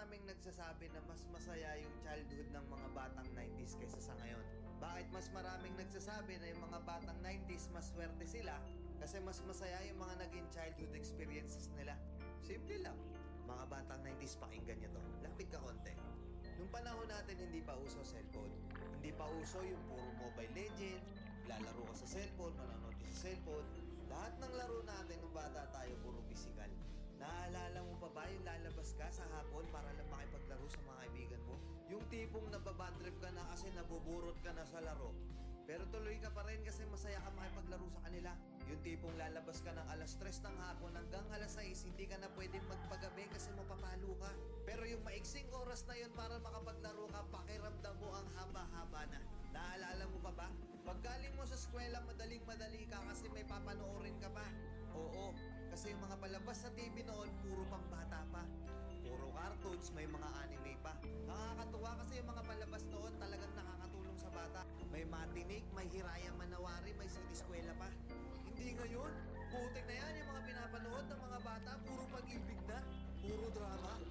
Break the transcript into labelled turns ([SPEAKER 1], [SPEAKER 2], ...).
[SPEAKER 1] maraming nagsasabi na mas masaya yung childhood ng mga batang 90s kaysa sa ngayon. Bakit mas maraming nagsasabi na yung mga batang 90s mas swerte sila? Kasi mas masaya yung mga naging childhood experiences nila. Simple lang. Mga batang 90s, pakinggan nyo to. Lapit ka konti. Nung panahon natin hindi pa uso cellphone. Hindi pa uso yung puro Mobile Legends, lalaro ka sa cellphone, manonood ka sa cellphone. Lahat ng laro natin nung bata tayo puro physical. Naalala mo pa ba yung lalabas ka sa hapon para lang makipaglaro sa mga kaibigan mo? Yung tipong nababadrip ka na kasi nabuburot ka na sa laro. Pero tuloy ka pa rin kasi masaya ka makipaglaro sa kanila. Yung tipong lalabas ka ng alas 3 ng hapon hanggang alas 6, hindi ka na pwedeng magpagabi kasi mapapalo ka. Pero yung maiksing oras na yun para makapaglaro ka, pakiramdam mo ang haba-haba na. Naalala mo pa ba? Paggaling mo sa eskwela, madaling-madali ka kasi may papanoorin ka pa. Oo, kasi yung mga palabas sa TV noon, puro pang bata pa. Puro cartoons, may mga anime pa. Nakakatuwa kasi yung mga palabas noon talagang nakakatulong sa bata. May matinik, may Hiraya Manawari, may siniskwela pa. Hindi ngayon. Putik na yan yung mga pinapanood ng mga bata, puro pag-ibig na. Puro drama.